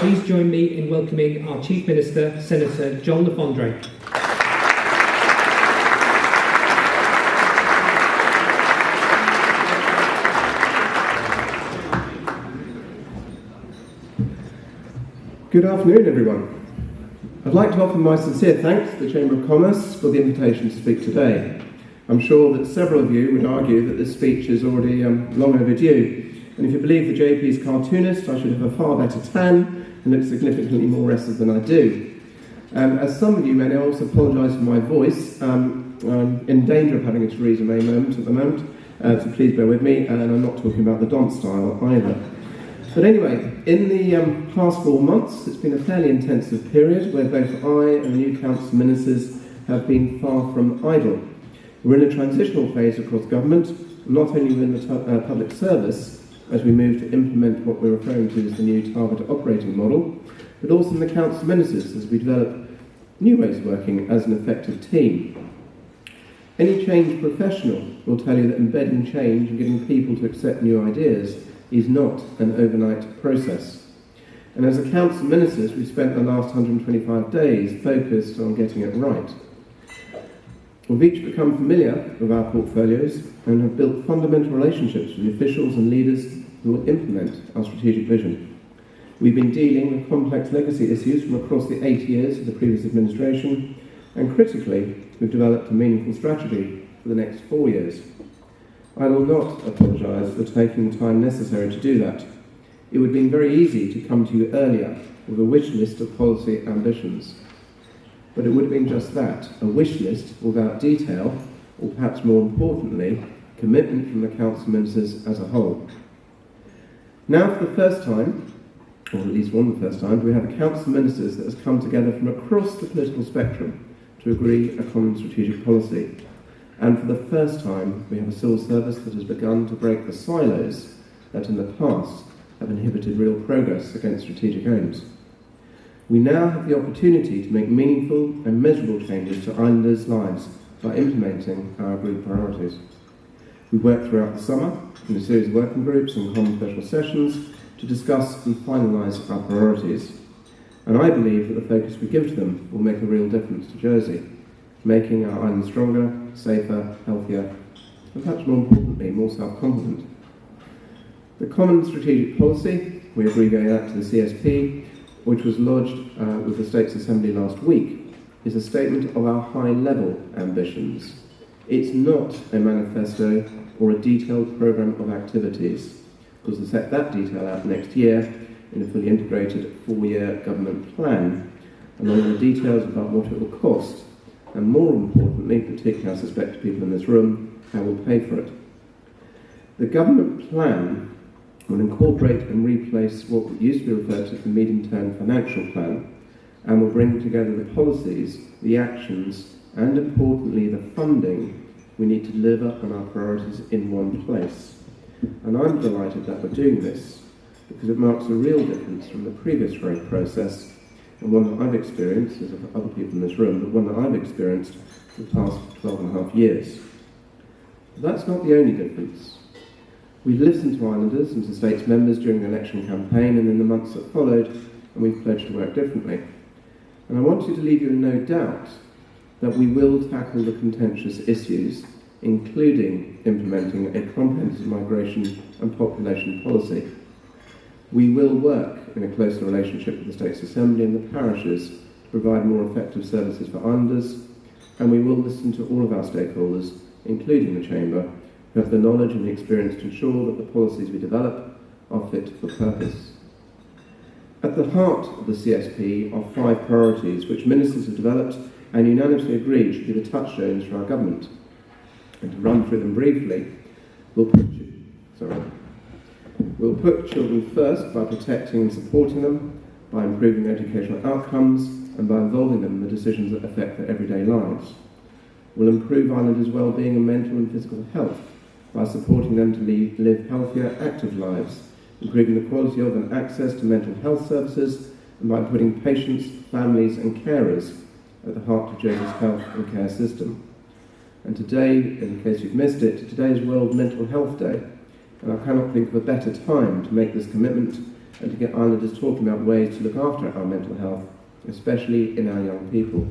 please join me in welcoming our Chief Minister, Senator John Fondré. Good afternoon, everyone. I'd like to offer my sincere thanks to the Chamber of Commerce for the invitation to speak today. I'm sure that several of you would argue that this speech is already long overdue, and if you believe the JP's cartoonist, I should have a far better tan and look significantly more rested than I do. As some of you may know, I also apologise for my voice. I'm in danger of having a Theresa May moment at the moment, so please bear with me, and I'm not talking about the Dance style either. But anyway, in the past 4 months, it's been a fairly intensive period where both I and the new Council of Ministers have been far from idle. We're in a transitional phase across government, not only within the public service, as we move to implement what we're referring to as the new target operating model, but also in the Council of Ministers as we develop new ways of working as an effective team. Any change professional will tell you that embedding change and getting people to accept new ideas is not an overnight process. And as a Council of Ministers, we've spent the last 125 days focused on getting it right. We've each become familiar with our portfolios and have built fundamental relationships with the officials and leaders who will implement our strategic vision. We've been dealing with complex legacy issues from across the 8 years of the previous administration, and critically, we've developed a meaningful strategy for the next 4 years. I will not apologise for taking the time necessary to do that. It would have been very easy to come to you earlier with a wish list of policy ambitions. But it would have been just that, a wish list without detail, or perhaps more importantly, commitment from the Council of Ministers as a whole. Now for the first time, or at least one of the first times, we have a Council of Ministers that has come together from across the political spectrum to agree a common strategic policy. And for the first time, we have a civil service that has begun to break the silos that in the past have inhibited real progress against strategic aims. We now have the opportunity to make meaningful and measurable changes to islanders' lives by implementing our agreed priorities. We worked throughout the summer in a series of working groups and common special sessions to discuss and finalise our priorities. And I believe that the focus we give to them will make a real difference to Jersey, making our island stronger, safer, healthier, and perhaps more importantly, more self-confident. The Common Strategic Policy, we abbreviate that to the CSP, which was lodged with the States Assembly last week, is a statement of our high-level ambitions. It's not a manifesto or a detailed programme of activities, because we'll set that detail out next year in a fully integrated 4-year government plan, along with the details about what it will cost, and more importantly, particularly I suspect to people in this room, how we'll pay for it. The government plan will incorporate and replace what used to be referred to as the medium-term financial plan, and will bring together the policies, the actions, and importantly the funding we need to deliver on our priorities in one place. And I'm delighted that we're doing this, because it marks a real difference from the previous ROAD process, and one that I've experienced, as have other people in this room, but one that I've experienced for the past 12 and a half years. But that's not the only difference. We've listened to islanders and to states members during the election campaign and in the months that followed, and we've pledged to work differently. And I want you to leave you in no doubt that we will tackle the contentious issues, including implementing a comprehensive migration and population policy. We will work in a closer relationship with the States Assembly and the parishes to provide more effective services for islanders, and we will listen to all of our stakeholders, including the Chamber, who have the knowledge and the experience to ensure that the policies we develop are fit for purpose. At the heart of the CSP are 5 priorities which ministers have developed and unanimously agreed should be the touchstones for our government. And to run through them briefly, we'll put children first by protecting and supporting them, by improving their educational outcomes, and by involving them in the decisions that affect their everyday lives. We'll improve islanders' well-being and mental and physical health by supporting them to live healthier, active lives, improving the quality of and access to mental health services, and by putting patients, families and carers at the heart of Jersey's health and care system. And today, in case you've missed it, today is World Mental Health Day, and I cannot think of a better time to make this commitment and to get islanders talking about ways to look after our mental health, especially in our young people.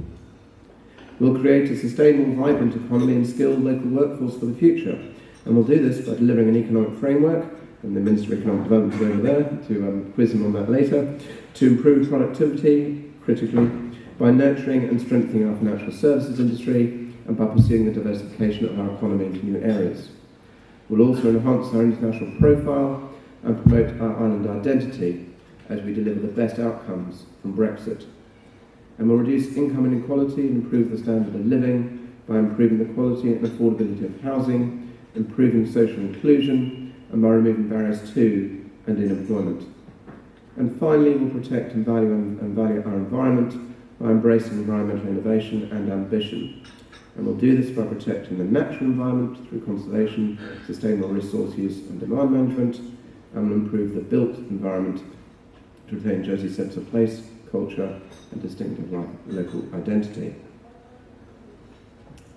We'll create a sustainable, vibrant economy and skilled local workforce for the future, and we'll do this by delivering an economic framework, and the Minister of Economic Development is over there to quiz him on that later, to improve productivity, critically, by nurturing and strengthening our financial services industry, and by pursuing the diversification of our economy into new areas. We'll also enhance our international profile and promote our island identity as we deliver the best outcomes from Brexit. And we'll reduce income inequality and improve the standard of living by improving the quality and affordability of housing, improving social inclusion, and by removing barriers to and in employment. And finally, we'll protect and value our environment by embracing environmental innovation and ambition. And we'll do this by protecting the natural environment through conservation, sustainable resource use and demand management, and we'll improve the built environment to retain Jersey's sense of place, culture, and distinctive local identity.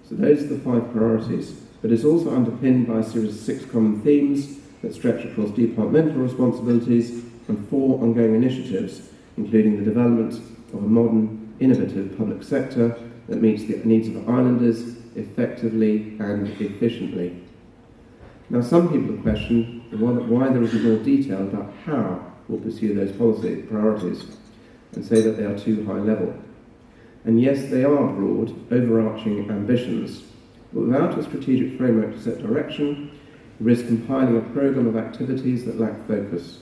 So those are the 5 priorities, but it's also underpinned by a series of 6 common themes that stretch across departmental responsibilities and 4 ongoing initiatives, including the development of a modern, innovative public sector that meets the needs of islanders effectively and efficiently. Now, some people have questioned why there isn't more detail about how we'll pursue those policy priorities, and say that they are too high level. And yes, they are broad, overarching ambitions, but without a strategic framework to set direction, we risk compiling a programme of activities that lack focus.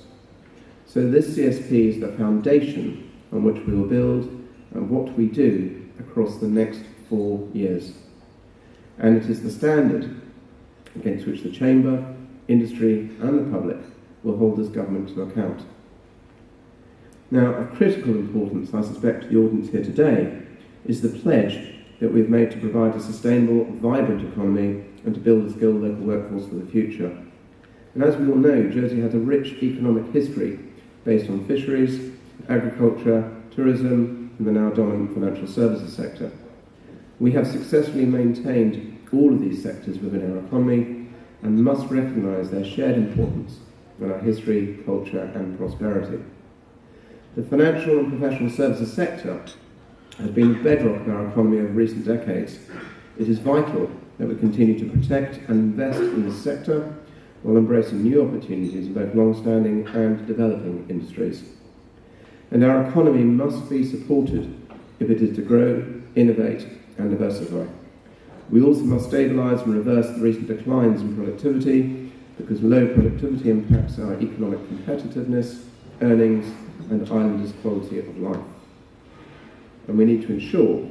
So this CSP is the foundation on which we will build and what we do across the next 4 years. And it is the standard against which the Chamber, industry and the public will hold this government to account. Now, of critical importance, I suspect, to the audience here today, is the pledge that we've made to provide a sustainable, vibrant economy and to build a skilled local workforce for the future. And as we all know, Jersey has a rich economic history based on fisheries, agriculture, tourism, and the now dominant financial services sector. We have successfully maintained all of these sectors within our economy and must recognise their shared importance in our history, culture, and prosperity. The financial and professional services sector has been the bedrock of our economy over recent decades. It is vital that we continue to protect and invest in this sector while embracing new opportunities in both long-standing and developing industries. And our economy must be supported if it is to grow, innovate and diversify. We also must stabilise and reverse the recent declines in productivity, because low productivity impacts our economic competitiveness, earnings and islanders' quality of life. And we need to ensure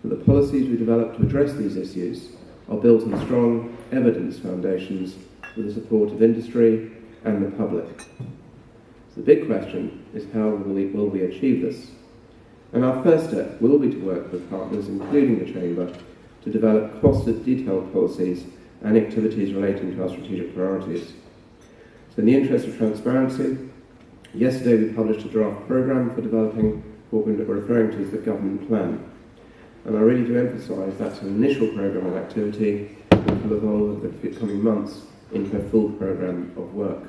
that the policies we develop to address these issues are built on strong evidence foundations with the support of industry and the public. So the big question is, how will we achieve this? And our first step will be to work with partners, including the Chamber, to develop costed, detailed policies and activities relating to our strategic priorities. So in the interest of transparency, yesterday we published a draft programme for developing what we're referring to as the government plan. And I really do emphasise that's an initial programme of activity that will evolve over the coming months into a full programme of work.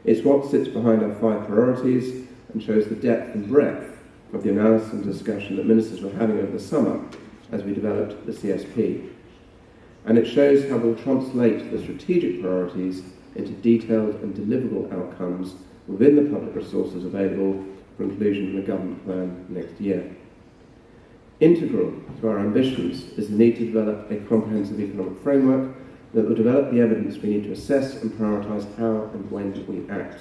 It's what sits behind our 5 priorities and shows the depth and breadth of the analysis and discussion that ministers were having over the summer as we developed the CSP. And it shows how we'll translate the strategic priorities into detailed and deliverable outcomes within the public resources available for inclusion in the government plan next year. Integral to our ambitions is the need to develop a comprehensive economic framework that will develop the evidence we need to assess and prioritise how and when we act.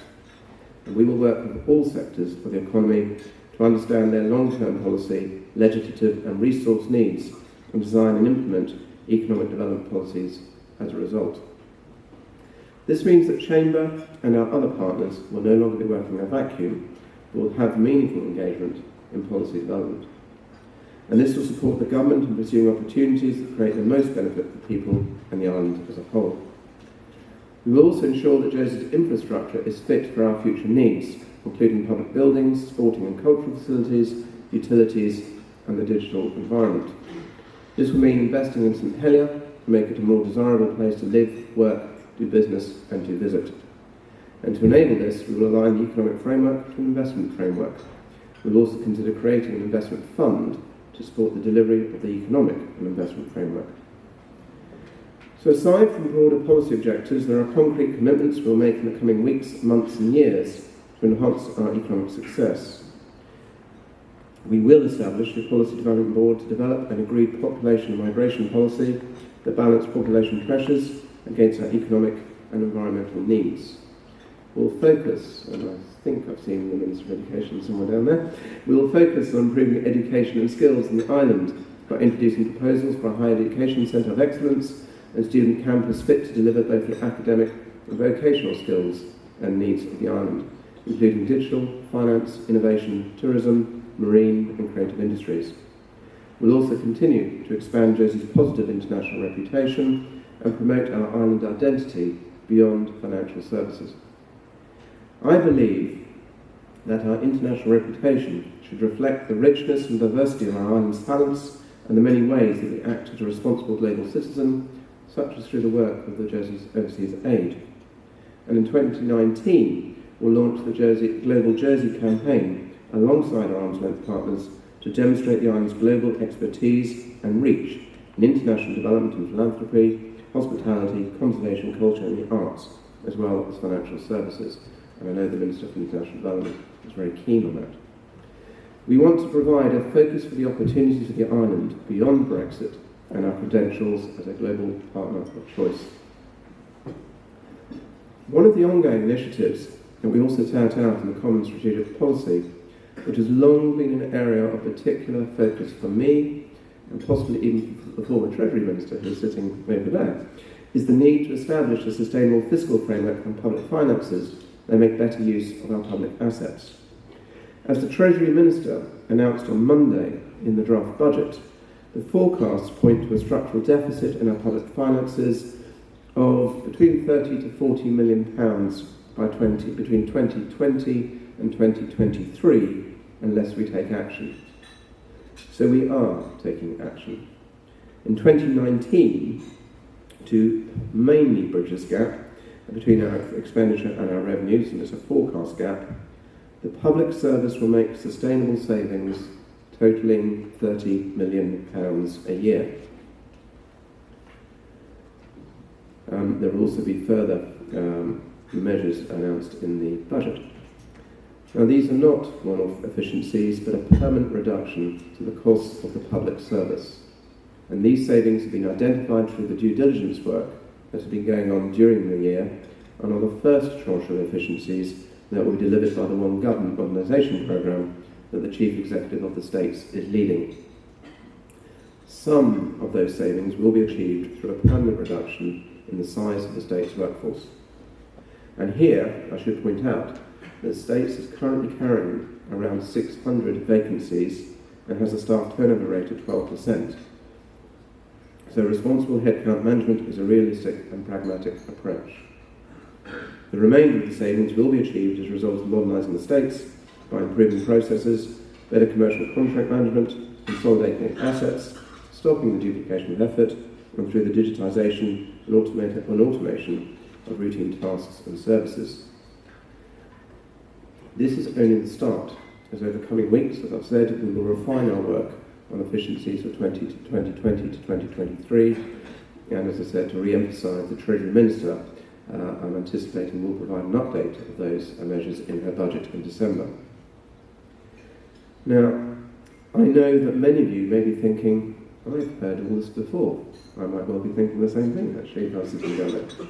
And we will work with all sectors of the economy to understand their long-term policy, legislative and resource needs, and design and implement economic development policies as a result. This means that Chamber and our other partners will no longer be working in a vacuum, but will have meaningful engagement in policy development. And this will support the government in pursuing opportunities that create the most benefit for people and the island as a whole. We will also ensure that Jersey's infrastructure is fit for our future needs, including public buildings, sporting and cultural facilities, utilities and the digital environment. This will mean investing in St Helier to make it a more desirable place to live, work, do business and to visit. And to enable this, we will align the economic framework to an investment framework. We will also consider creating an investment fund to support the delivery of the economic and investment framework. So aside from broader policy objectives, there are concrete commitments we'll make in the coming weeks, months and years to enhance our economic success. We will establish a Policy Development Board to develop an agreed population and migration policy that balance population pressures against our economic and environmental needs. We'll focus, and I think I've seen the Minister of Education somewhere down there, we will focus on improving education and skills in the island by introducing proposals for a higher education centre of excellence and student campus fit to deliver both the academic and vocational skills and needs of the island, including digital, finance, innovation, tourism, marine and creative industries. We'll also continue to expand Jersey's positive international reputation and promote our island identity beyond financial services. I believe that our international reputation should reflect the richness and diversity of our island's talents and the many ways that we act as a responsible global citizen, such as through the work of the Jersey's Overseas Aid. And in 2019, we'll launch the Global Jersey campaign alongside our arm's length partners to demonstrate the island's global expertise and reach in international development and philanthropy, hospitality, conservation, culture and the arts, as well as financial services. And I know the Minister for International Development is very keen on that. We want to provide a focus for the opportunities of the island beyond Brexit and our credentials as a global partner of choice. One of the ongoing initiatives that we also set out in the Common Strategic Policy, which has long been an area of particular focus for me, and possibly even the former Treasury Minister who is sitting over there, is the need to establish a sustainable fiscal framework on public finances and make better use of our public assets. As the Treasury Minister announced on Monday in the draft budget, the forecasts point to a structural deficit in our public finances of between £30 to £40 million between 2020 and 2023 unless we take action. So we are taking action. In 2019, to mainly bridge this gap between our expenditure and our revenues, and it's a forecast gap, the public service will make sustainable savings totalling £30 million a year. There will also be further measures announced in the budget. Now, these are not one-off efficiencies, but a permanent reduction to the costs of the public service. And these savings have been identified through the due diligence work that has been going on during the year, and are the first tranche of efficiencies that will be delivered by the One Government Modernisation Programme that the Chief Executive of the States is leading. Some of those savings will be achieved through a permanent reduction in the size of the state's workforce. And here, I should point out, that the state is currently carrying around 600 vacancies and has a staff turnover rate of 12%. So responsible headcount management is a realistic and pragmatic approach. The remainder of the savings will be achieved as a result of modernising the states by improving processes, better commercial contract management, consolidating assets, stopping the duplication of effort, and through the digitisation and automation of routine tasks and services. This is only the start, as over coming weeks, as I've said, we will refine our work on efficiencies for 2020 to 2023, and as I said, to re-emphasise, the Treasury Minister, I'm anticipating, will provide an update of those measures in her budget in December. Now, I know that many of you may be thinking, I've heard all this before. I might well be thinking the same thing, actually, if I was sitting down there.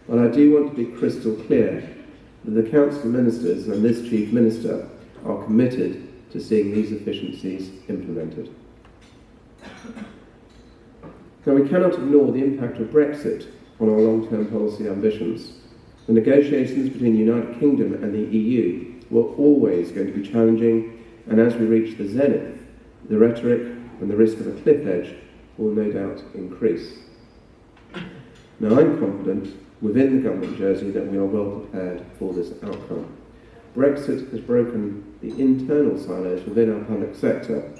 But I do want to be crystal clear that the Council of Ministers and this Chief Minister are committed to seeing these efficiencies implemented. Now, we cannot ignore the impact of Brexit on our long-term policy ambitions. The negotiations between the United Kingdom and the EU were always going to be challenging, and as we reach the zenith, the rhetoric and the risk of a cliff edge will no doubt increase. Now, I'm confident within the Government of Jersey that we are well prepared for this outcome. Brexit has broken the internal silos within our public sector,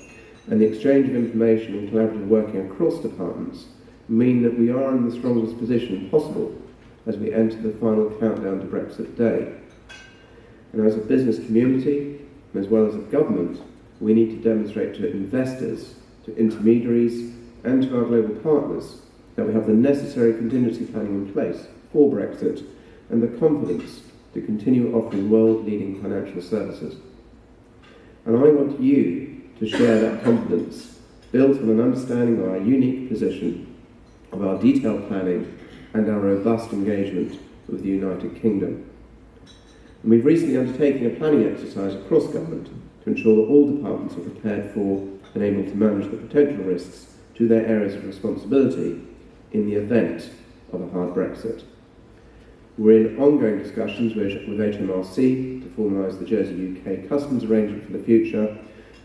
and the exchange of information and collaborative working across departments mean that we are in the strongest position possible as we enter the final countdown to Brexit Day. And as a business community, as well as a government, we need to demonstrate to investors, to intermediaries, and to our global partners that we have the necessary contingency planning in place for Brexit and the confidence to continue offering world-leading financial services. And I want you to share that confidence, built on an understanding of our unique position, of our detailed planning, and our robust engagement with the United Kingdom. And we've recently undertaken a planning exercise across government to ensure that all departments are prepared for and able to manage the potential risks to their areas of responsibility in the event of a hard Brexit. We're in ongoing discussions with HMRC to formalise the Jersey UK customs arrangement for the future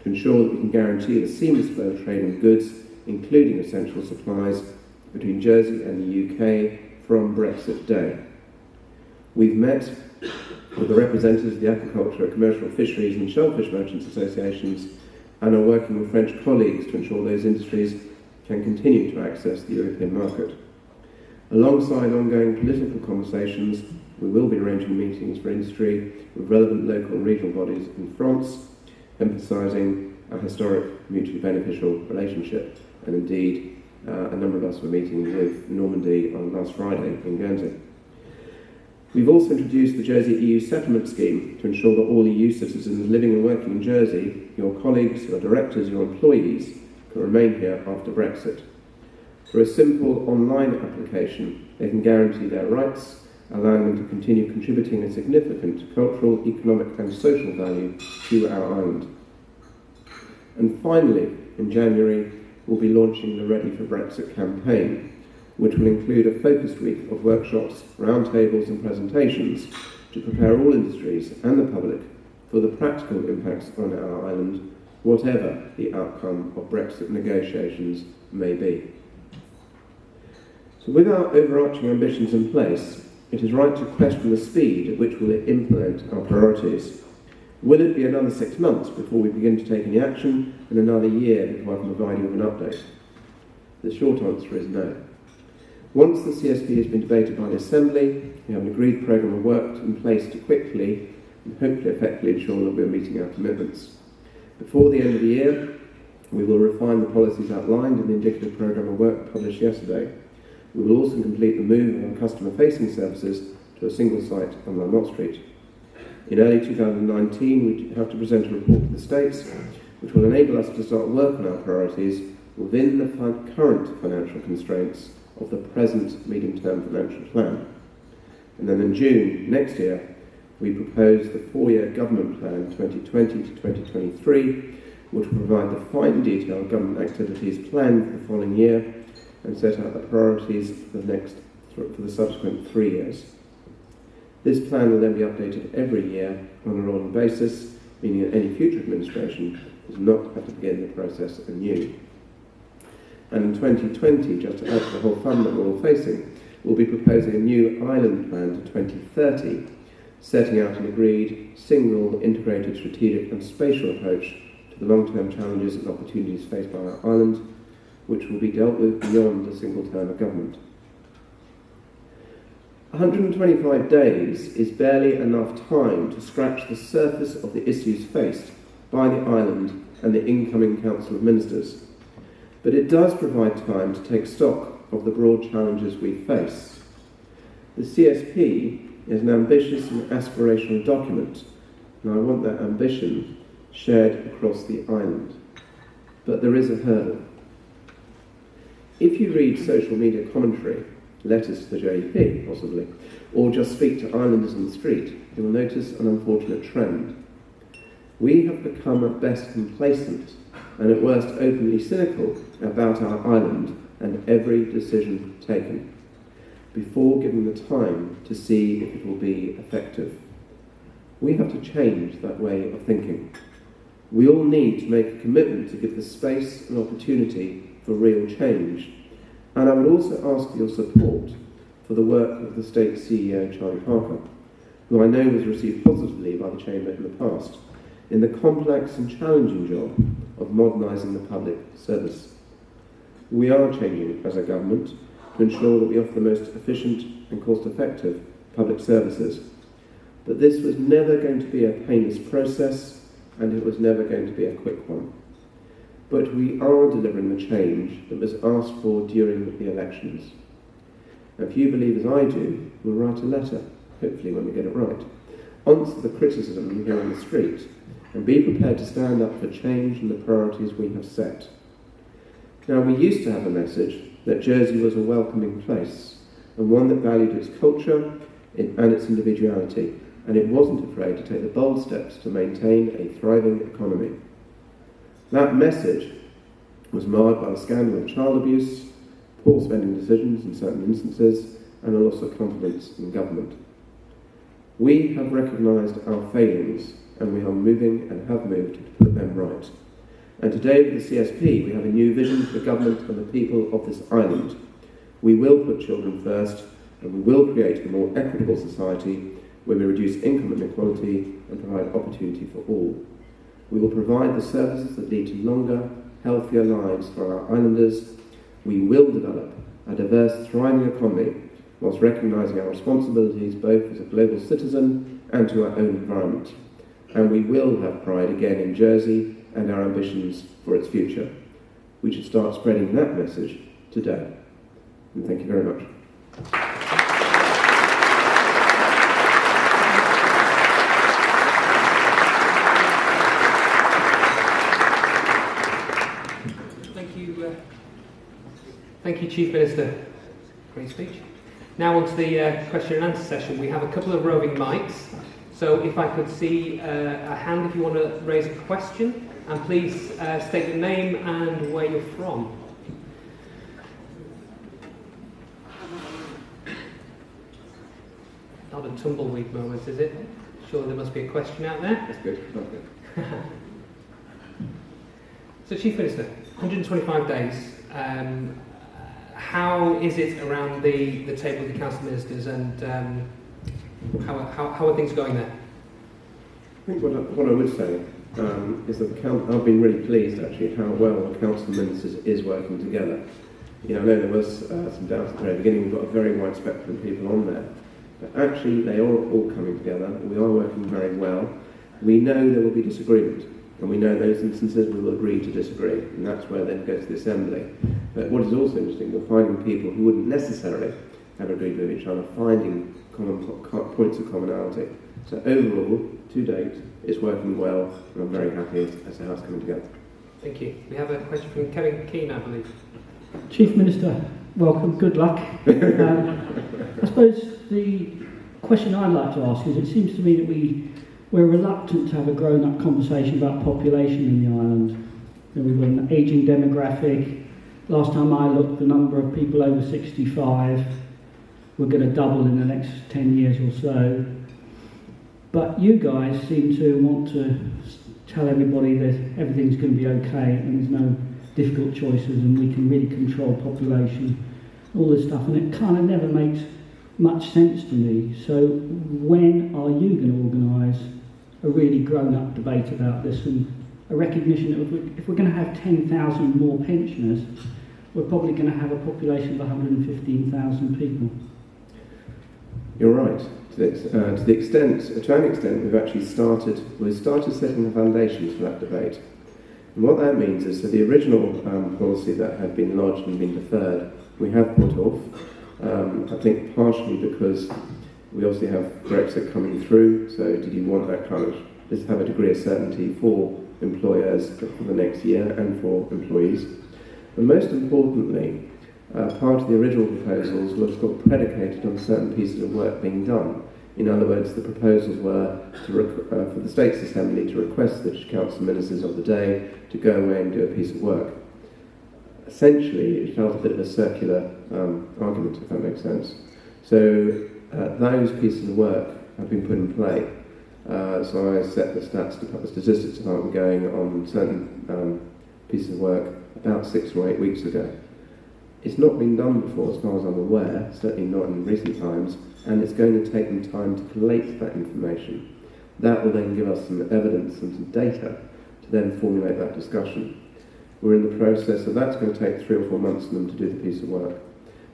to ensure that we can guarantee the seamless flow of trade and goods, including essential supplies, between Jersey and the UK from Brexit Day. We've met with the representatives of the Aquaculture, Commercial Fisheries and Shellfish Merchants Associations and are working with French colleagues to ensure those industries can continue to access the European market. Alongside ongoing political conversations, we will be arranging meetings for industry with relevant local and regional bodies in France, emphasising a historic mutually beneficial relationship. And indeed, a number of us were meeting with Normandy on last Friday in Guernsey. We've also introduced the Jersey EU settlement scheme to ensure that all EU citizens living and working in Jersey, your colleagues, your directors, your employees, can remain here after Brexit. Through a simple online application, they can guarantee their rights, allowing them to continue contributing a significant cultural, economic and social value to our island. And finally, in January, we'll be launching the Ready for Brexit campaign, which will include a focused week of workshops, roundtables and presentations to prepare all industries and the public for the practical impacts on our island, whatever the outcome of Brexit negotiations may be. So with our overarching ambitions in place, it is right to question the speed at which we'll implement our priorities. Will it be another 6 months before we begin to take any action, and another year before I can provide you with an update? The short answer is no. Once the CSP has been debated by the Assembly, we have an agreed programme of work in place to quickly and hopefully effectively ensure that we're meeting our commitments. Before the end of the year, we will refine the policies outlined in the indicative programme of work published yesterday. We will also complete the move of our customer-facing services to a single site on Lamont Street. In early 2019, we have to present a report to the States, which will enable us to start work on our priorities within the current financial constraints of the present medium-term financial plan. And then in June next year, we propose the 4-year government plan 2020 to 2023, which will provide the fine detailed government activities planned for the following year and set out the priorities for the subsequent 3 years. This plan will then be updated every year on a rolling basis, meaning that any future administration does not have to begin the process anew. And in 2020, just to add to the whole fun that we're all facing, we'll be proposing a new island plan to 2030, setting out an agreed, single, integrated, strategic and spatial approach to the long-term challenges and opportunities faced by our island, which will be dealt with beyond a single term of government. 125 days is barely enough time to scratch the surface of the issues faced by the island and the incoming Council of Ministers. But it does provide time to take stock of the broad challenges we face. The CSP is an ambitious and aspirational document, and I want that ambition shared across the island. But there is a hurdle. If you read social media commentary, letters to the JEP possibly, or just speak to islanders on the street, you will notice an unfortunate trend. We have become at best complacent and at worst openly cynical about our island and every decision taken, before giving the time to see if it will be effective. We have to change that way of thinking. We all need to make a commitment to give the space and opportunity for real change. And I would also ask for your support for the work of the State CEO, Charlie Parker, who I know was received positively by the Chamber in the past, in the complex and challenging job of modernising the public service. We are changing as a government, to ensure that we offer the most efficient and cost-effective public services. But this was never going to be a painless process, and it was never going to be a quick one. But we are delivering the change that was asked for during the elections. Now, if you believe as I do, we'll write a letter, hopefully when we get it right, answer the criticism you hear on the street, and be prepared to stand up for change and the priorities we have set. Now, we used to have a message that Jersey was a welcoming place, and one that valued its culture and its individuality, and it wasn't afraid to take the bold steps to maintain a thriving economy. That message was marred by the scandal of child abuse, poor spending decisions in certain instances, and a loss of confidence in government. We have recognised our failings, and we are moving and have moved to put them right. And today with the CSP, we have a new vision for the government and the people of this island. We will put children first, and we will create a more equitable society where we reduce income inequality and provide opportunity for all. We will provide the services that lead to longer, healthier lives for our islanders. We will develop a diverse, thriving economy whilst recognising our responsibilities both as a global citizen and to our own environment. And we will have pride again in Jersey and our ambitions for its future. We should start spreading that message today. And thank you very much. Thank you, Chief Minister. Great speech. Now on to the question and answer session. We have a couple of roving mics. So if I could see a hand if you want to raise a question, and please state your name and where you're from. Not a tumbleweed moment, is it? Sure, there must be a question out there. That's good. Not good. So, Chief Minister, 125 days. How is it around the table with the Council of Ministers, and how are things going there? I think what I would say is that I've been really pleased actually how well the Council of Ministers is working together. You know, I know there was some doubts at the very beginning. We've got a very wide spectrum of people on there, but actually they are all coming together. We are working very well. We know there will be disagreement, and we know in those instances we will agree to disagree, and that's where then go to the Assembly. But what is also interesting, we're finding people who wouldn't necessarily have agreed with each other, finding points of commonality. So overall, to date, it's working well, and I'm very happy as to how it's coming together. Thank you. We have a question from Kevin Keane, I believe. Chief Minister, welcome, good luck. I suppose the question I'd like to ask is, it seems to me that we're reluctant to have a grown-up conversation about population in the island. You know, we've got an ageing demographic. Last time I looked, the number of people over 65 were going to double in the next 10 years or so. But you guys seem to want to tell everybody that everything's going to be okay and there's no difficult choices and we can really control population, all this stuff, and it kind of never makes much sense to me. So when are you going to organise a really grown-up debate about this, and a recognition that if we're going to have 10,000 more pensioners, we're probably going to have a population of 115,000 people? You're right. To an extent, we've actually started setting the foundations for that debate. And what that means is that the original policy that had been lodged and been deferred, we have put off. I think partially because we obviously have Brexit coming through, so did you want that kind of, just have a degree of certainty for employers for the next year and for employees. But most importantly, part of the original proposals was predicated on certain pieces of work being done. In other words, the proposals were for the States Assembly to request the Council of Ministers of the day to go away and do a piece of work. Essentially, it felt a bit of a circular argument, if that makes sense. So those pieces of work have been put in play. So I set the statistics department going on certain pieces of work about 6 or 8 weeks ago. It's not been done before, as far as I'm aware, certainly not in recent times, and it's going to take them time to collate that information. That will then give us some evidence and some data to then formulate that discussion. We're in the process of that's going to take 3 or 4 months for them to do the piece of work.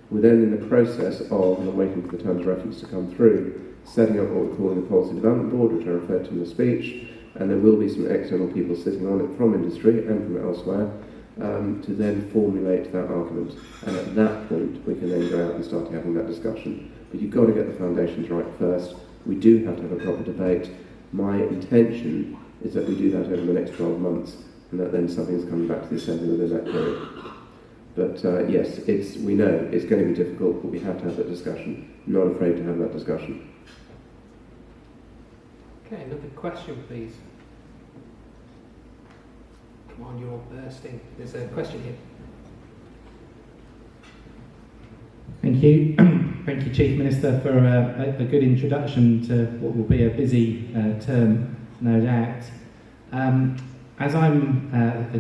We're then in the process of, and I'm waiting for the terms of reference to come through, setting up what we're calling a policy development board, which I referred to in the speech, and there will be some external people sitting on it from industry and from elsewhere to then formulate that argument. And at that point, we can then go out and start having that discussion. But you've got to get the foundations right first. We do have to have a proper debate. My intention is that we do that over the next 12 months, and that then something's coming back to the Assembly within that period. But yes, we know it's going to be difficult, but we have to have that discussion. Not afraid to have that discussion. Okay, another question, please. Come on, you're all bursting. There's a question here. Thank you. Thank you, Chief Minister, for a good introduction to what will be a busy term, no doubt. As I'm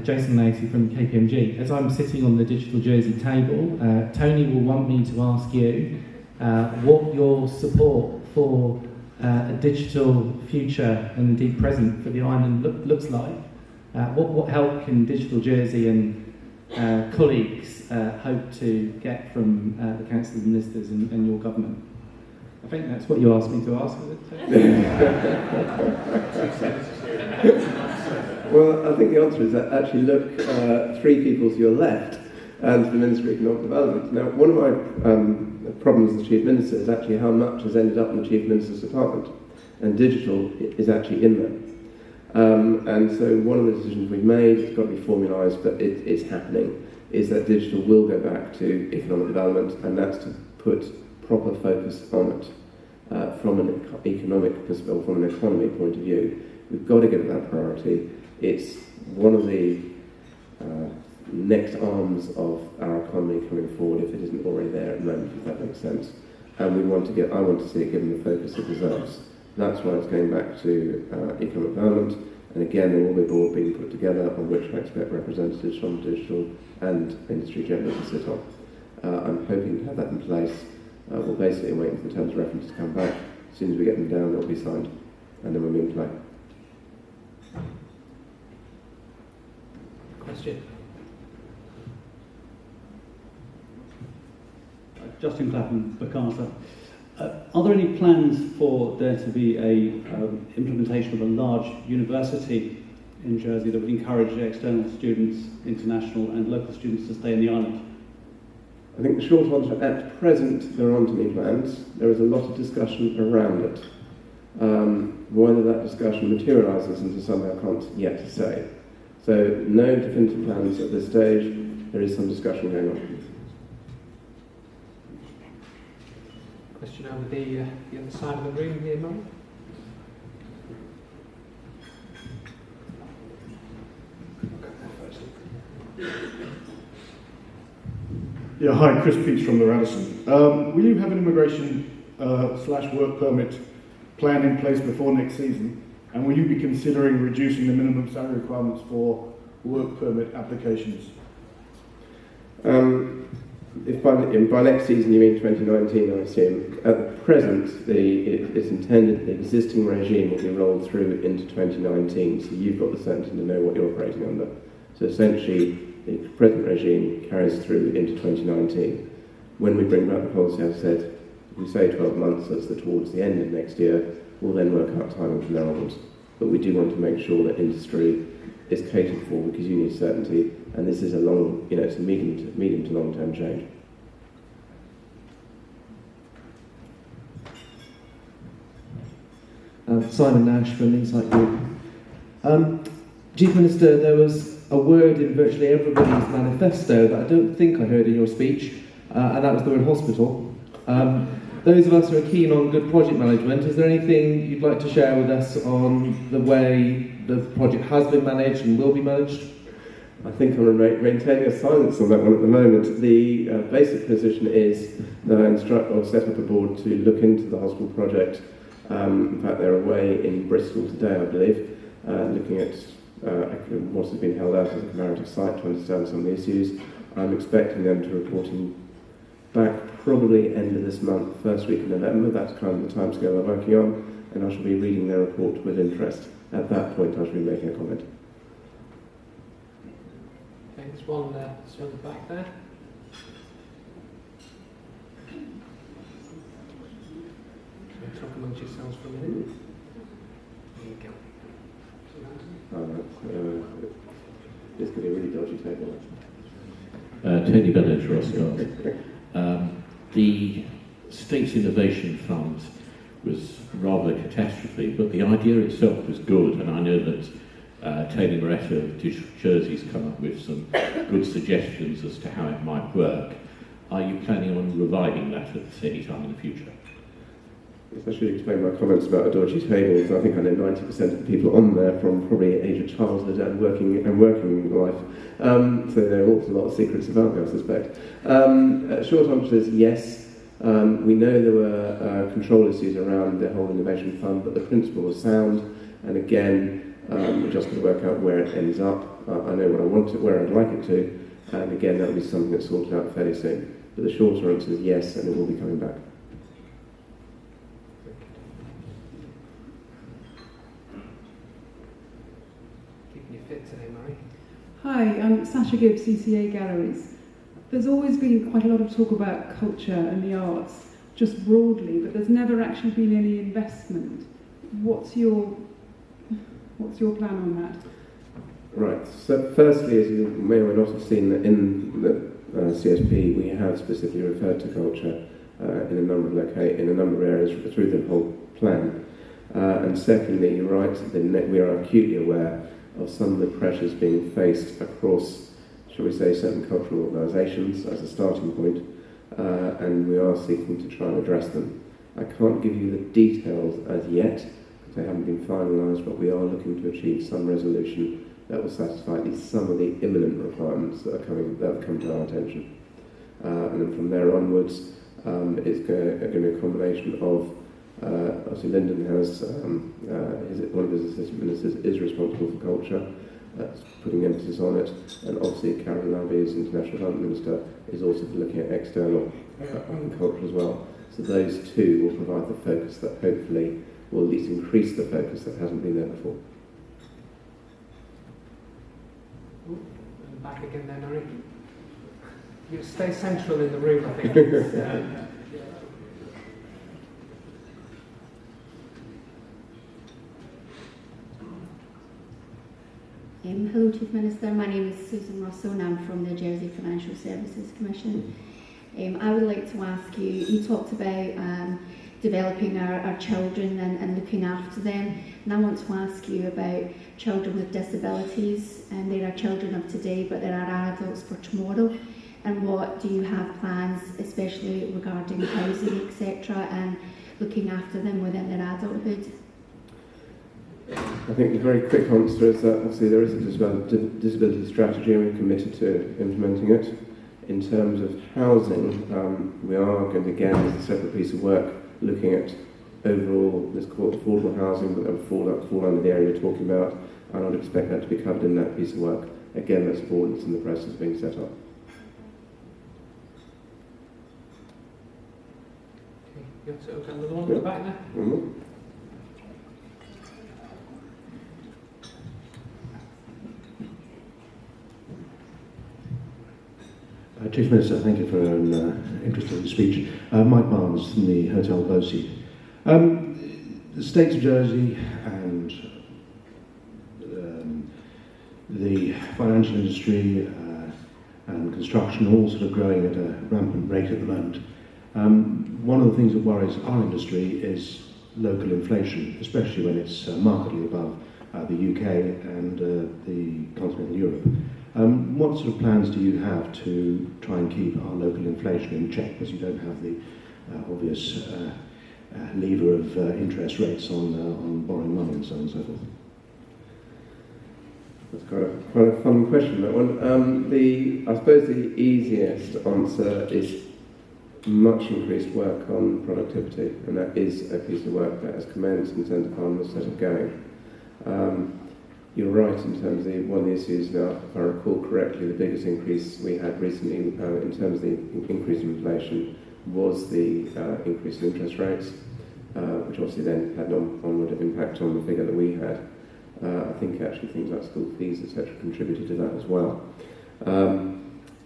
Jason Lacey from KPMG, as I'm sitting on the digital jersey table, Tony will want me to ask you what your support for a digital future and indeed present for the island looks like. What help can Digital Jersey and colleagues hope to get from the Council of Ministers and your government? I think that's what you asked me to ask, is it? Well, I think the answer is that actually look 3 people to your left and to the Ministry of Economic Development. Now, one of my problems as the Chief Minister is actually how much has ended up in the Chief Minister's department, and digital is actually in there. And so one of the decisions we've made, it's got to be formalised, but it's happening, is that digital will go back to economic development, and that's to put proper focus on it from an economic perspective, from an economy point of view. We've got to give it that priority. It's one of the next arms of our economy coming forward, if it isn't already there at the moment, if that makes sense. And I want to see it given the focus it deserves. That's why it's going back to economic development. And again, there will be a board being put together on which I expect representatives from digital and industry generally to sit on. I'm hoping to have that in place. We're basically waiting for the terms of reference to come back. As soon as we get them down, they'll be signed, and then we'll be in play. Question. Justin Clapham, Bacasa. Are there any plans for there to be a implementation of a large university in Jersey that would encourage external students, international and local students, to stay in the island? I think the short answer, at present, there aren't any plans. There is a lot of discussion around it. Whether that discussion materialises into something, I can't yet say. So, no definitive plans at this stage. There is some discussion going on. Question over the other side of the room here, Murray. Yeah, hi, Chris Peach from the Radisson. Will you have an immigration / work permit plan in place before next season? And will you be considering reducing the minimum salary requirements for work permit applications? If by next season you mean 2019, I assume. At present, it's intended the existing regime will be rolled through into 2019, so you've got the certainty to know what you're operating under. So essentially, the present regime carries through into 2019. When we bring back the policy, as I said, if we say 12 months, that's towards the end of next year, we'll then work out timing from there onwards. But we do want to make sure that industry is catered for, because you need certainty, and this is it's a medium to long-term change. Simon Nash from Insight Group. Chief Minister, there was a word in virtually everybody's manifesto that I don't think I heard in your speech, and that was the word hospital. Those of us who are keen on good project management, is there anything you'd like to share with us on the way the project has been managed and will be managed? I think I'm maintaining a silence on that one at the moment. The basic position is that I instruct or set up a board to look into the hospital project. In fact, they're away in Bristol today, I believe, looking at what has been held out as a comparative site to understand some of the issues. I'm expecting them to reporting back probably end of this month, first week of November. That's kind of the timescale they're working on, and I shall be reading their report with interest. At that point, I shall be making a comment. Thanks. One at the back there. for a minute. There you go. This could be a really dodgy table. Tony Bennett, Roscoe. The State's Innovation Fund was rather a catastrophe, but the idea itself was good, and I know that Taylor Moretta of Digital Jersey's come up with some good suggestions as to how it might work. Are you planning on reviving that at any time in the future? Yes, I should explain my comments about a dodgy table, because I think I know 90% of the people on there from probably age of childhood and working life. So there are also a lot of secrets about me, I suspect. Short answer is yes. We know there were control issues around the whole innovation fund, but the principle was sound. And again, we're just going to work out where it ends up. I know what I want it, where I'd like it to, and again, that will be something that's sorted out fairly soon. But the shorter answer is yes, and it will be coming back. Keeping you fit today, Murray. Hi, I'm Sasha Gibbs, CCA Galleries. There's always been quite a lot of talk about culture and the arts, just broadly, but there's never actually been any investment. What's your plan on that? Right, so firstly, as you may or may not have seen, in the CSP we have specifically referred to culture in a number of areas through the whole plan. And secondly, you're right, we are acutely aware of some of the pressures being faced across, shall we say, certain cultural organisations as a starting point, and we are seeking to try and address them. I can't give you the details as yet, because they haven't been finalised, but we are looking to achieve some resolution that will satisfy at least some of the imminent requirements that have come to our attention. And then from there onwards, it's going to be a combination of, obviously Lyndon has, one of his assistant ministers is responsible for culture, putting emphasis on it, and obviously Karen Lavey, as International Development Minister, is also looking at external culture as well. So those two will provide the focus that hopefully will at least increase the focus that hasn't been there before. And back again then, Murray. You stay central in the room, I think. Hello, Chief Minister. My name is Susan Russell and I'm from the Jersey Financial Services Commission. I would like to ask you, you talked about developing our children and looking after them, and I want to ask you about children with disabilities. And there are children of today, but there are adults for tomorrow. And what do you have plans, especially regarding housing, etc., and looking after them within their adulthood? I think the very quick answer is that obviously there is a disability strategy and we're committed to implementing it. In terms of housing, we are going to, again, as a separate piece of work, looking at overall, let's call it affordable housing, but that would fall under the area you're talking about, and I would expect that to be covered in that piece of work. Again, that's forward, it's in the process of being set up. Okay, you want to open another one at the back there? Mm-hmm. Chief Minister, thank you for an interesting speech. Mike Barnes from the Hotel Bosie. The State of Jersey and the financial industry and construction are all sort of growing at a rampant rate at the moment. One of the things that worries our industry is local inflation, especially when it's markedly above the UK and the continental Europe. What sort of plans do you have to try and keep our local inflation in check, because you don't have the obvious lever of interest rates on borrowing money and so on and so forth? That's quite a fun question, that one. I suppose the easiest answer is much increased work on productivity, and that is a piece of work that has commenced and Centre Farm has set it going. You're right in terms of one of the issues now, if I recall correctly, the biggest increase we had recently in terms of the increase in inflation was the increase in interest rates, which obviously then had an onward impact on the figure that we had. I think actually things like school fees, etc., contributed to that as well.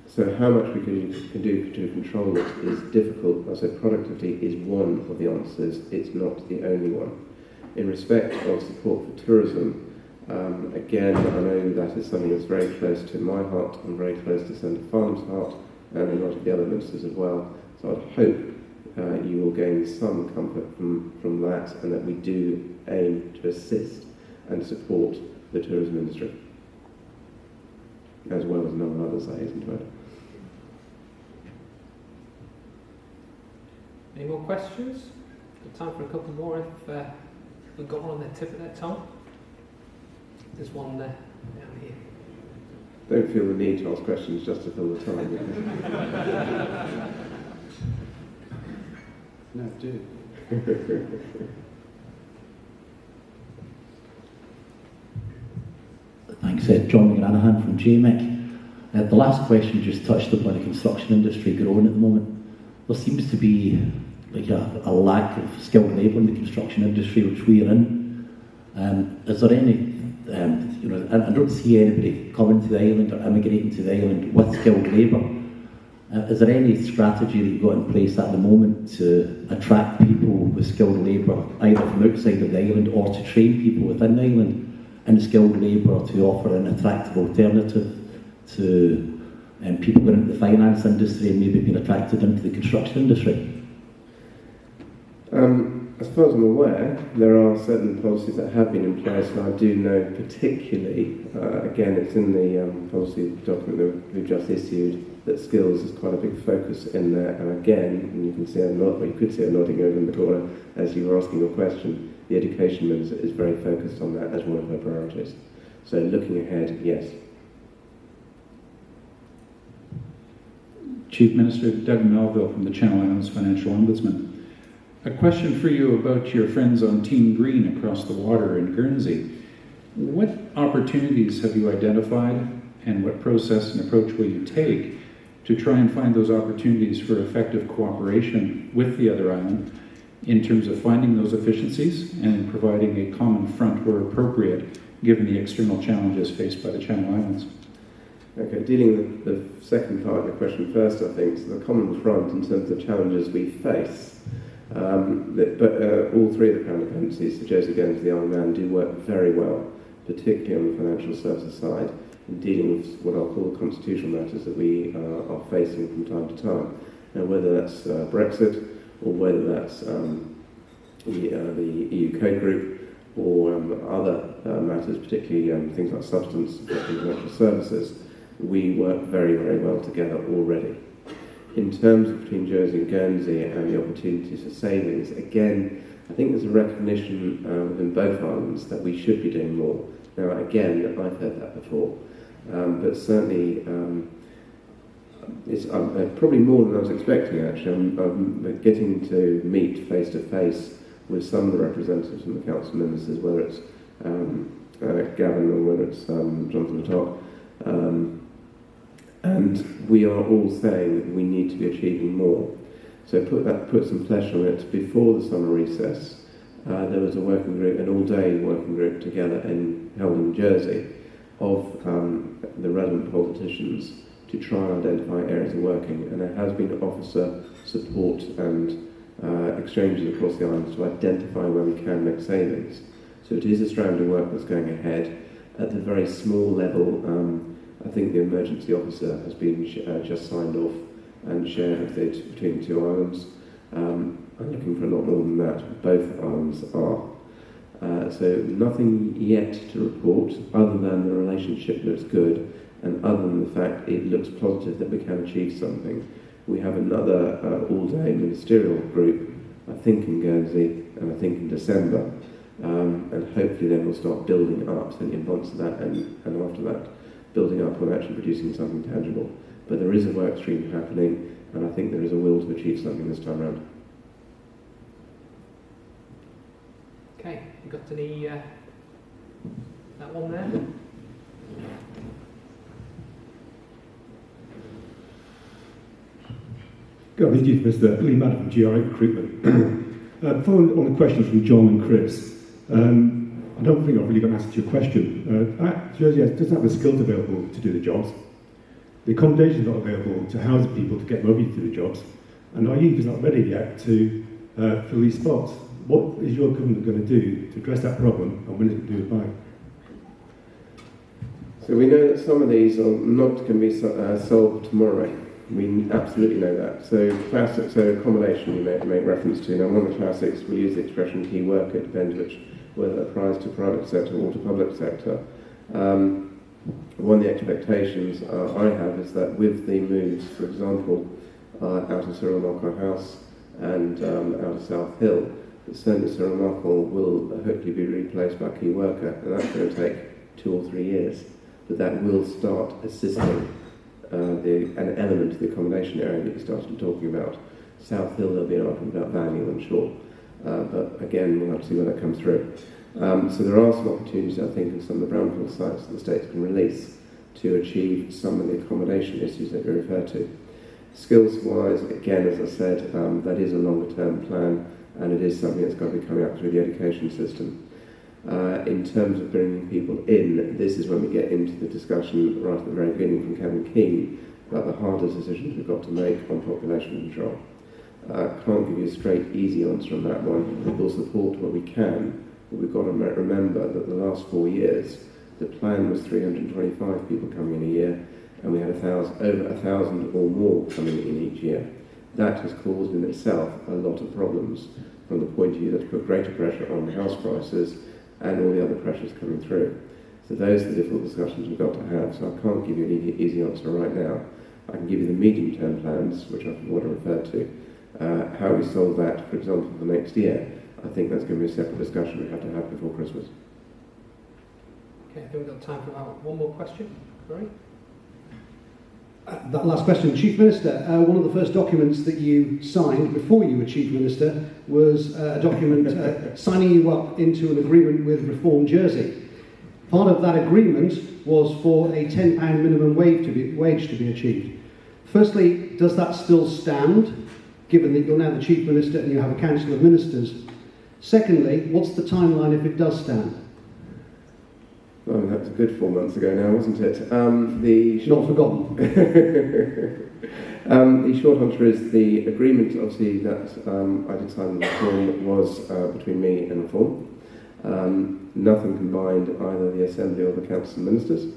So how much we can do to control it is difficult. I said productivity is one of the answers, it's not the only one. In respect of support for tourism, again, I know that is something that's very close to my heart and very close to Senator Farnham's heart and a lot of the other ministers as well. So I'd hope you will gain some comfort from that, and that we do aim to assist and support the tourism industry, as well as a number of others, I hasten to add. Any more questions? Got time for a couple more if we've got one on the tip of their tongue. There's one there, down here. Don't feel the need to ask questions just to fill the time. No, do. Thanks, John McGranahan from JMIC. The last question just touched upon the construction industry growing at the moment. There seems to be like a lack of skilled labour in the construction industry, which we are in. Is there any, I don't see anybody coming to the island or immigrating to the island with skilled labour. Is there any strategy that you've got in place at the moment to attract people with skilled labour, either from outside of the island or to train people within the island in skilled labour, to offer an attractive alternative to people going into the finance industry and maybe being attracted into the construction industry? As far as I'm aware, there are certain policies that have been in place, and I do know particularly, again, it's in the policy document that we've just issued, that skills is quite a big focus in there. And again, and you can see you could see a nodding over in the corner as you were asking your question, the education minister is very focused on that as one of her priorities. So looking ahead, yes. Chief Minister Doug Melville from the Channel Islands Financial Ombudsman. A question for you about your friends on Team Green across the water in Guernsey. What opportunities have you identified, and what process and approach will you take to try and find those opportunities for effective cooperation with the other island in terms of finding those efficiencies and providing a common front where appropriate, given the external challenges faced by the Channel Islands? Okay, dealing with the second part of the question first, I think, so the common front in terms of challenges we face. But all three of the Crown dependencies, the Jersey, Guernsey, the Isle of Man, do work very well, particularly on the financial services side, in dealing with what I'll call constitutional matters that we are facing from time to time. Now, whether that's Brexit, or whether that's the EU Code Group, or other matters, particularly things like substance and financial services, we work very, very well together already. In terms of between Jersey and Guernsey and the opportunities for savings, again, I think there's a recognition within both islands that we should be doing more. Now, again, I've heard that before, but certainly it's probably more than I was expecting, actually. I'm getting to meet face-to-face with some of the representatives from the council ministers, whether it's Gavin or whether it's Jonathan Mattock. And we are all saying that we need to be achieving more. So put some flesh on it. Before the summer recess, there was a working group, an all-day working group together held in Jersey of the relevant politicians to try and identify areas of working. And there has been officer support and exchanges across the islands to identify where we can make savings. So it is a strand of work that's going ahead. At the very small level, I think the emergency officer has been just signed off and shared with it between the two islands. I'm looking for a lot more than that. Both islands are. So nothing yet to report other than the relationship looks good, and other than the fact it looks positive that we can achieve something. We have another all-day ministerial group, I think in Guernsey, and I think in December, and hopefully then we'll start building up, so in advance of that and after that, building up on actually producing something tangible. But there is a work stream happening, and I think there is a will to achieve something this time around. Okay, you got any, that one there? Good afternoon, Mr. Lee Madden from GRA Recruitment. Following on the questions from John and Chris, I don't think I've really got an answer to your question. Jersey doesn't have the skills available to do the jobs. The accommodation is not available to house people to get them over to do the jobs. And our youth is not ready yet to fill these spots. what is your government going to do to address that problem, and when is it going to do it by? So we know that some of these are not going to be solved tomorrow. We absolutely know that. So accommodation you make reference to. Now, one of the classics, we use the expression key worker, it depends whether that applies to private sector or to public sector. One of the expectations I have is that with the moves, for example, out of Cyril Markle House and out of South Hill, that certainly Cyril Markle will hopefully be replaced by key worker, and that's going to take 2 or 3 years. But that will start assisting an element of the accommodation area that you started talking about. South Hill, there'll be an argument about value, I'm sure. But again, we'll have to see where that comes through. So there are some opportunities, I think, in some of the brownfield sites that the states can release to achieve some of the accommodation issues that you refer to. Skills-wise, again, as I said, that is a longer-term plan, and it is something that's got to be coming up through the education system. In terms of bringing people in, this is when we get into the discussion right at the very beginning from Kevin Keane about the hardest decisions we've got to make on population control. Can't give you a straight, easy answer on that one. We'll support what we can, but we've got to remember that the last 4 years, the plan was 325 people coming in a year, and we had over 1,000 or more coming in each year. That has caused in itself a lot of problems from the point of view that's put greater pressure on house prices and all the other pressures coming through. So those are the difficult discussions we've got to have. So I can't give you an easy answer right now. I can give you the medium-term plans, which I want to refer to. How we solve that, for example, for next year, I think that's going to be a separate discussion we have to have before Christmas. Okay, I think we've got time for about one more question. Sorry. That last question. Chief Minister, one of the first documents that you signed before you were Chief Minister was a document signing you up into an agreement with Reform Jersey. Part of that agreement was for a £10 minimum wage to be achieved. Firstly, does that still stand, given that you're now the Chief Minister and you have a Council of Ministers? Secondly, what's the timeline if it does stand? Oh, that was a good 4 months ago now, wasn't it? Not forgotten. The short answer is the agreement, obviously, that I did sign with Reform was between me and Reform. Nothing combined either the Assembly or the Council of Ministers.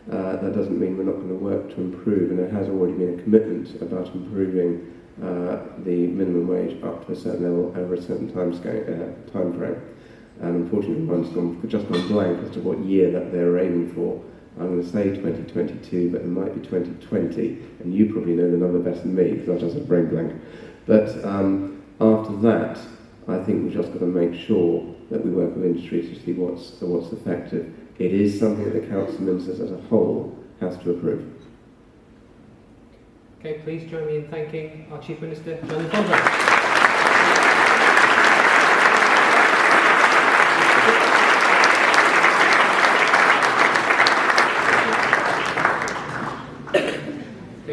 That doesn't mean we're not going to work to improve, and there has already been a commitment about improving the minimum wage up to a certain level over a certain time frame. And unfortunately, I've just gone blank as to what year that they're aiming for. I'm going to say 2022, but it might be 2020, and you probably know the number better than me because I've just had a brain blank. But after that, I think we've just got to make sure that we work with industry to see what's effective. It is something that the Council of Ministers as a whole has to approve. Okay, please join me in thanking our Chief Minister, John Fondré.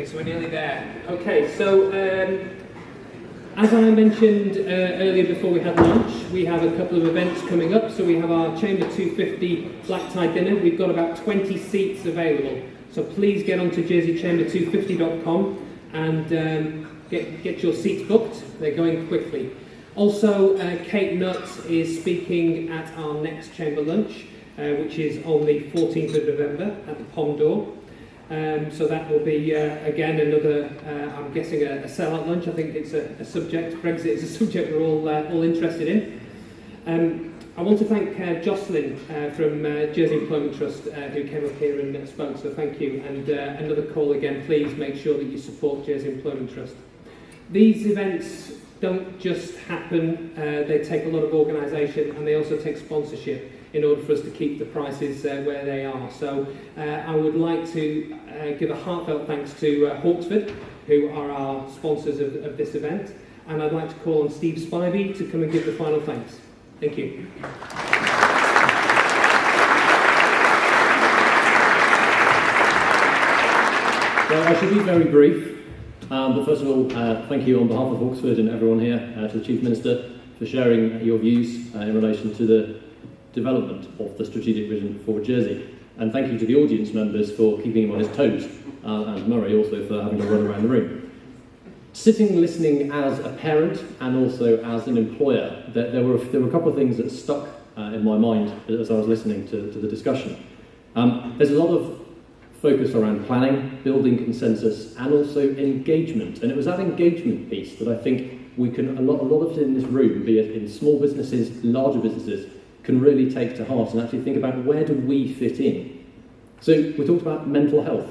So we're nearly there. Okay, so as I mentioned earlier before we had lunch, we have a couple of events coming up. So we have our Chamber 250 Black Tie Dinner. We've got about 20 seats available. So please get onto jerseychamber250.com and get your seats booked. They're going quickly. Also, Kate Nutt is speaking at our next Chamber lunch, which is on the 14th of November at the Pom d'Or. So that will be, again, another, I'm guessing, a sellout lunch. I think it's a subject, Brexit is a subject we're all interested in. I want to thank Jocelyn from Jersey Employment Trust who came up here and spoke, so thank you. And another call again, please make sure that you support Jersey Employment Trust. These events don't just happen, they take a lot of organisation and they also take sponsorship in order for us to keep the prices where they are. So I would like to give a heartfelt thanks to Hawksford, who are our sponsors of this event, and I'd like to call on Steve Spivey to come and give the final thanks. Thank you. Well, I shall be very brief, but first of all, thank you on behalf of Hawksford and everyone here to the Chief Minister for sharing your views in relation to the development of the strategic vision for Jersey. And thank you to the audience members for keeping him on his toes, and Murray also for having to run around the room. Sitting listening as a parent and also as an employer, there were a couple of things that stuck in my mind as I was listening to the discussion. There's a lot of focus around planning, building consensus, and also engagement. And it was that engagement piece that I think we can, a lot of it in this room, be it in small businesses, larger businesses, can really take to heart and actually think about where do we fit in. So we talked about mental health.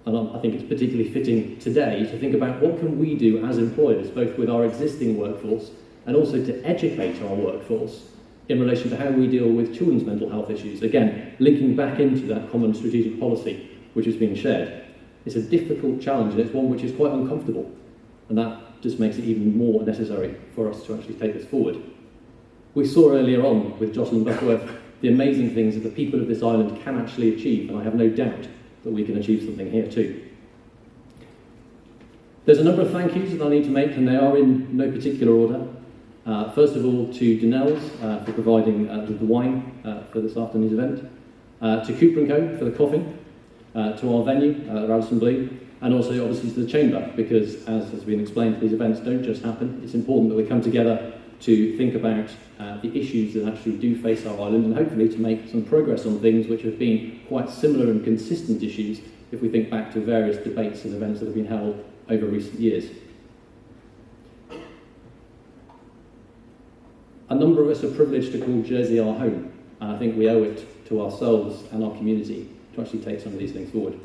And I think it's particularly fitting today to think about what can we do as employers, both with our existing workforce and also to educate our workforce in relation to how we deal with children's mental health issues. Again, linking back into that common strategic policy which is being shared. It's a difficult challenge and it's one which is quite uncomfortable. And that just makes it even more necessary for us to actually take this forward. We saw earlier on with Jocelyn Buckworth the amazing things that the people of this island can actually achieve, and I have no doubt that we can achieve something here too. There's a number of thank yous that I need to make, and they are in no particular order. First of all, to Denell's for providing the wine for this afternoon's event, to Cooper & Co for the coffee, to our venue, Radisson Blu, and also obviously to the Chamber, because as has been explained, these events don't just happen. It's important that we come together to think about the issues that actually do face our island, and hopefully to make some progress on things which have been quite similar and consistent issues if we think back to various debates and events that have been held over recent years. A number of us are privileged to call Jersey our home, and I think we owe it to ourselves and our community to actually take some of these things forward.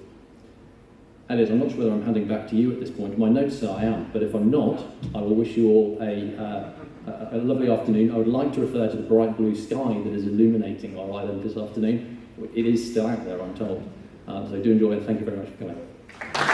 Elliot, I'm not sure whether I'm handing back to you at this point. My notes say I am, but if I'm not, I will wish you all a lovely afternoon. I would like to refer to the bright blue sky that is illuminating our island this afternoon. It is still out there, I'm told. So do enjoy it. Thank you very much for coming.